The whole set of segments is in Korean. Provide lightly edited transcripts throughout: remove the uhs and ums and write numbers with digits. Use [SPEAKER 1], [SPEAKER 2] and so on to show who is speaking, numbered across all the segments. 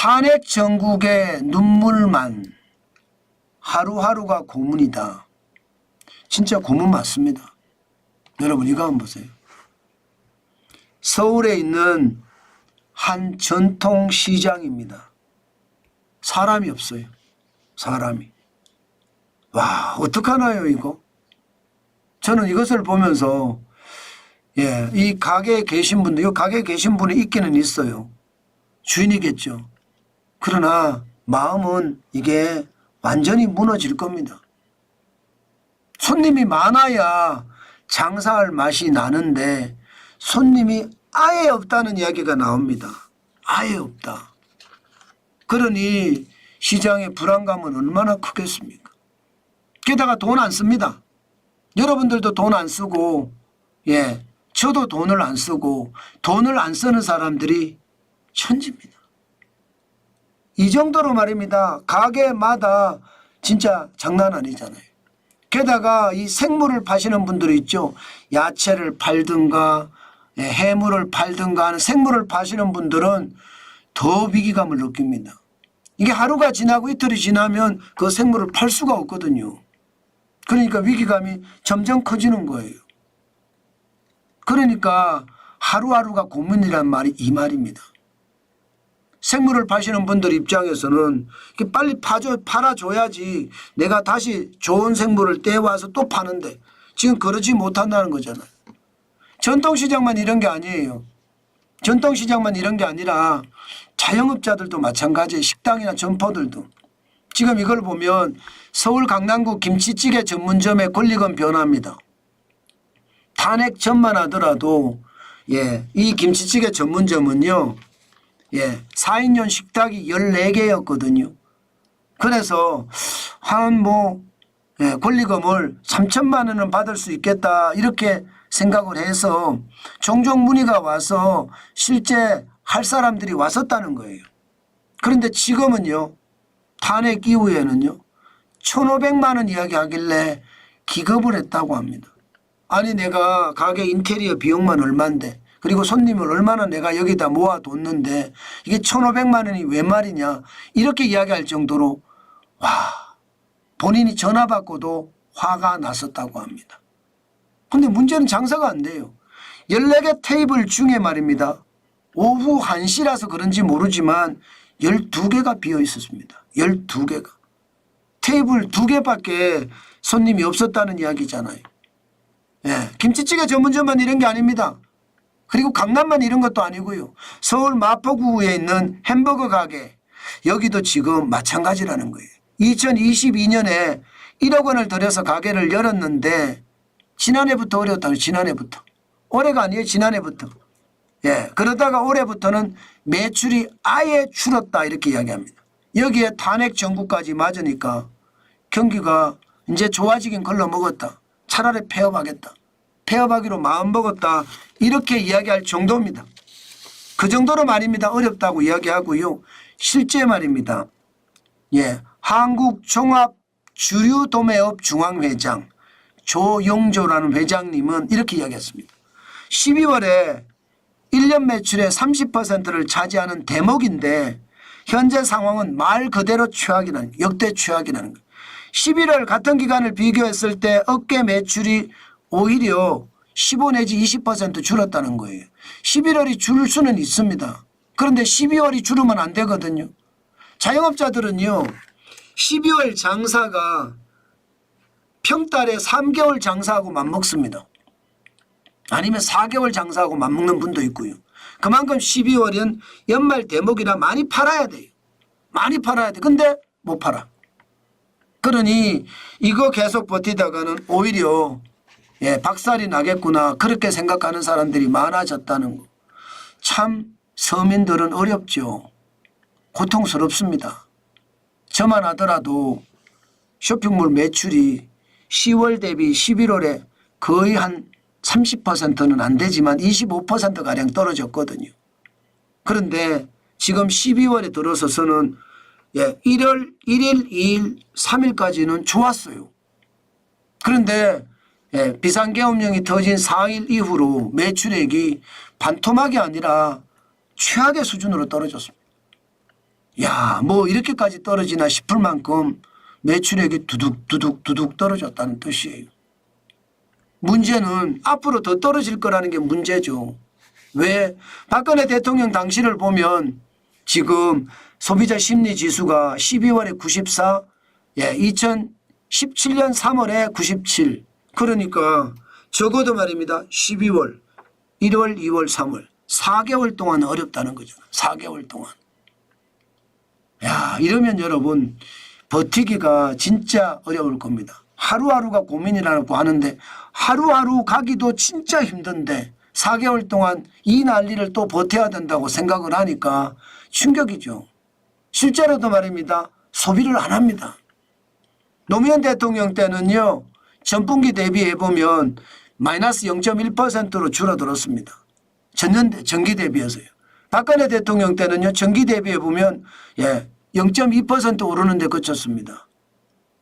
[SPEAKER 1] 탄핵 정국의 눈물만 하루하루가 고문이다. 진짜 고문 맞습니다. 여러분 이거 한번 보세요. 서울에 있는 한 전통시장입니다. 사람이 없어요. 사람이. 와, 어떡하나요 이거. 저는 이것을 보면서 이 가게에 계신 분들, 이 가게에 계신 분이 있기는 있어요. 주인이겠죠. 그러나 마음은 이게 완전히 무너질 겁니다. 손님이 많아야 장사할 맛이 나는데 손님이 아예 없다는 이야기가 나옵니다. 아예 없다. 그러니 시장의 불안감은 얼마나 크겠습니까? 게다가 돈 안 씁니다. 여러분들도 돈 안 쓰고 저도 돈을 안 쓰고 돈을 안 쓰는 사람들이 천지입니다. 이 정도로 말입니다. 가게마다 진짜 장난 아니잖아요. 게다가 이 생물을 파시는 분들이 있죠. 야채를 팔든가 해물을 팔든가 하는 생물을 파시는 분들은 더 위기감을 느낍니다. 이게 하루가 지나고 이틀이 지나면 그 생물을 팔 수가 없거든요. 그러니까 위기감이 점점 커지는 거예요. 그러니까 하루하루가 고문이란 말이 이 말입니다. 생물을 파시는 분들 입장에서는 빨리 팔아줘야지 내가 다시 좋은 생물을 떼와서 또 파는데 지금 그러지 못한다는 거잖아요. 전통시장만 이런 게 아니에요. 전통시장만 이런 게 아니라 자영업자들도 마찬가지예요. 식당이나 점포들도. 지금 이걸 보면 서울 강남구 김치찌개 전문점의 권리금 변화입니다. 탄핵 전만 하더라도 이 김치찌개 전문점은요 4인용 식탁이 14개였거든요. 그래서 한 권리금을 3천만 원은 받을 수 있겠다 이렇게 생각을 해서 종종 문의가 와서 실제 할 사람들이 왔었다는 거예요. 그런데 지금은요 탄핵 이후에는요 1,500만 원 이야기하길래 기겁을 했다고 합니다. 아니 내가 가게 인테리어 비용만 얼만데 그리고 손님을 얼마나 내가 여기다 모아뒀는데 이게 1,500만 원이 왜 말이냐 이렇게 이야기할 정도로 본인이 전화 받고도 화가 났었다고 합니다. 근데 문제는 장사가 안 돼요. 14개 테이블 중에 말입니다. 오후 1시라서 그런지 모르지만 12개가 비어 있었습니다. 12개가. 테이블 2개밖에 손님이 없었다는 이야기잖아요. 김치찌개 전문점만 이런 게 아닙니다. 그리고 강남만 이런 것도 아니고요. 서울 마포구에 있는 햄버거 가게 여기도 지금 마찬가지라는 거예요. 2022년에 1억 원을 들여서 가게를 열었는데 지난해부터 어려웠다고요. 지난해부터. 올해가 아니에요. 지난해부터. 그러다가 올해부터는 매출이 아예 줄었다 이렇게 이야기합니다. 여기에 탄핵 정국까지 맞으니까 경기가 이제 좋아지긴 걸러 먹었다. 차라리 폐업하겠다. 폐업하기로 마음먹었다. 이렇게 이야기할 정도입니다. 그 정도로 말입니다. 어렵다고 이야기하고요. 실제 말입니다. 한국종합주류도매업 중앙회장 조용조라는 회장님은 이렇게 이야기했습니다. 12월에 1년 매출의 30%를 차지하는 대목인데 현재 상황은 말 그대로 최악이라는 역대 최악이라는 거예요. 11월 같은 기간을 비교했을 때 업계 매출이 오히려 15 내지 20% 줄었다는 거예요. 11월이 줄 수는 있습니다. 그런데 12월이 줄으면 안 되거든요. 자영업자들은요 12월 장사가 평달에 3개월 장사하고 맞먹습니다. 아니면 4개월 장사하고 맞먹는 분도 있고요. 그만큼 12월은 연말 대목이라 많이 팔아야 돼요. 많이 팔아야 돼. 근데 못 팔아. 그러니 이거 계속 버티다가는 오히려 박살이 나겠구나 그렇게 생각하는 사람들이 많아졌다는 거. 참 서민들은 어렵죠. 고통스럽습니다. 저만 하더라도 쇼핑몰 매출이 10월 대비 11월에 거의 한 30%는 안 되지만 25%가량 떨어졌거든요. 그런데 지금 12월에 들어서서는 1월 1일, 2일, 3일까지는 좋았어요. 그런데 비상계엄령이 터진 4일 이후로 매출액이 반토막이 아니라 최악의 수준으로 떨어졌습니다. 야, 뭐 이렇게까지 떨어지나 싶을 만큼 매출액이 두둑 떨어졌다는 뜻이에요. 문제는 앞으로 더 떨어질 거라는 게 문제죠. 왜? 박근혜 대통령 당시를 보면 지금 소비자 심리 지수가 12월에 94, 2017년 3월에 97. 그러니까 적어도 말입니다. 12월, 1월, 2월, 3월. 4개월 동안 어렵다는 거죠. 4개월 동안. 야, 이러면 여러분 버티기가 진짜 어려울 겁니다. 하루하루가 고민이라고 하는데 하루하루 가기도 진짜 힘든데 4개월 동안 이 난리를 또 버텨야 된다고 생각을 하니까 충격이죠. 실제로도 말입니다. 소비를 안 합니다. 노무현 대통령 때는요. 전분기 대비해 보면 마이너스 0.1%로 줄어들었습니다. 전기 대비해서요. 박근혜 대통령 때는요. 전기 대비해 보면 0.2% 오르는 데 그쳤습니다.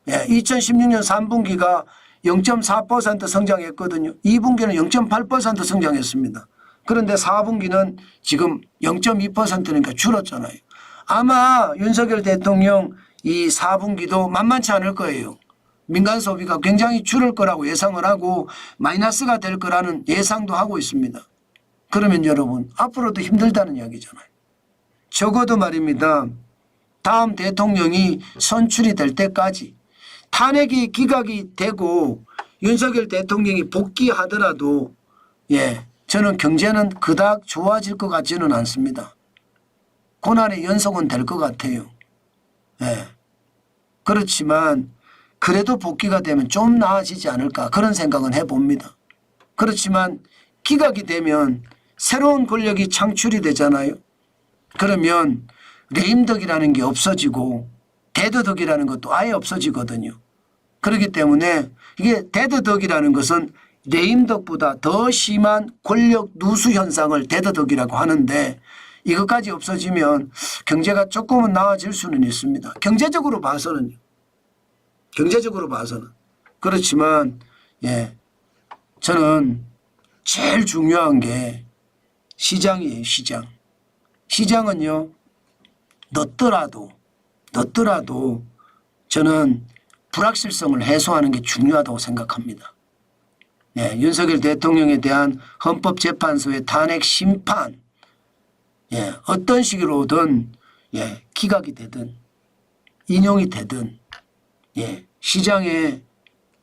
[SPEAKER 1] 2016년 3분기가 0.4% 성장했거든요. 2분기는 0.8% 성장했습니다. 그런데 4분기는 지금 0.2%니까 줄었잖아요. 아마 윤석열 대통령 이 4분기도 만만치 않을 거예요. 민간 소비가 굉장히 줄을 거라고 예상을 하고 마이너스가 될 거라는 예상도 하고 있습니다. 그러면 여러분 앞으로도 힘들다는 이야기잖아요. 적어도 말입니다. 다음 대통령이 선출이 될 때까지 탄핵이 기각이 되고 윤석열 대통령이 복귀하더라도 저는 경제는 그닥 좋아질 것 같지는 않습니다. 고난의 연속은 될 것 같아요. 그렇지만 그래도 복귀가 되면 좀 나아지지 않을까 그런 생각은 해봅니다. 그렇지만 기각이 되면 새로운 권력이 창출이 되잖아요. 그러면 레임덕이라는 게 없어지고 대더덕이라는 것도 아예 없어지거든요. 그렇기 때문에 이게 대더덕이라는 것은 레임덕보다 더 심한 권력 누수 현상을 대더덕이라고 하는데 이것까지 없어지면 경제가 조금은 나아질 수는 있습니다. 경제적으로 봐서는. 그렇지만 저는 제일 중요한 게 시장이에요. 시장. 시장은요. 넣더라도 저는 불확실성을 해소하는 게 중요하다고 생각합니다. 윤석열 대통령에 대한 헌법재판소의 탄핵 심판 어떤 식으로든 기각이 되든 인용이 되든 시장에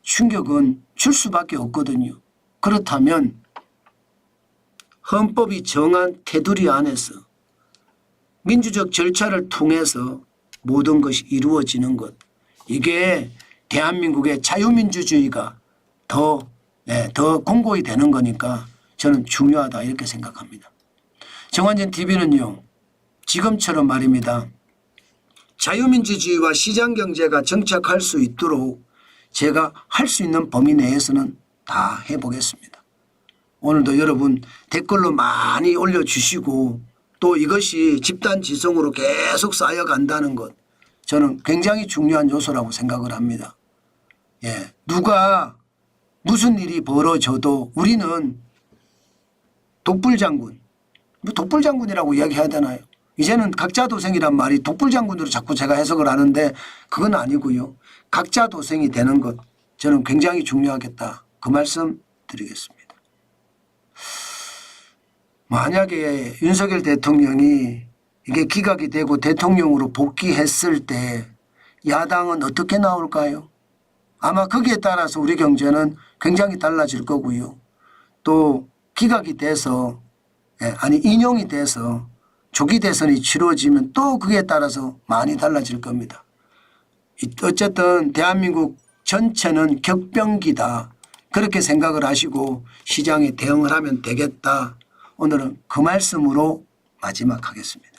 [SPEAKER 1] 충격은 줄 수밖에 없거든요. 그렇다면 헌법이 정한 테두리 안에서 민주적 절차를 통해서 모든 것이 이루어지는 것. 이게 대한민국의 자유민주주의가 더 공고히 되는 거니까 저는 중요하다 이렇게 생각합니다. 정관전 TV는요. 지금처럼 말입니다. 자유민주주의와 시장경제가 정착할 수 있도록 제가 할 수 있는 범위 내에서는 다 해보겠습니다. 오늘도 여러분 댓글로 많이 올려주시고 또 이것이 집단지성으로 계속 쌓여간다는 것 저는 굉장히 중요한 요소라고 생각을 합니다. 누가 무슨 일이 벌어져도 우리는 독불장군, 독불장군이라고 이야기해야 되나요? 이제는 각자도생이란 말이 독불장군으로 자꾸 제가 해석을 하는데 그건 아니고요. 각자도생이 되는 것 저는 굉장히 중요하겠다. 그 말씀 드리겠습니다. 만약에 윤석열 대통령이 이게 기각이 되고 대통령으로 복귀했을 때 야당은 어떻게 나올까요? 아마 거기에 따라서 우리 경제는 굉장히 달라질 거고요. 또 기각이 돼서 인용이 돼서 조기 대선이 치러지면 또 그에 따라서 많이 달라질 겁니다. 어쨌든 대한민국 전체는 격변기다. 그렇게 생각을 하시고 시장에 대응을 하면 되겠다. 오늘은 그 말씀으로 마지막 하겠습니다.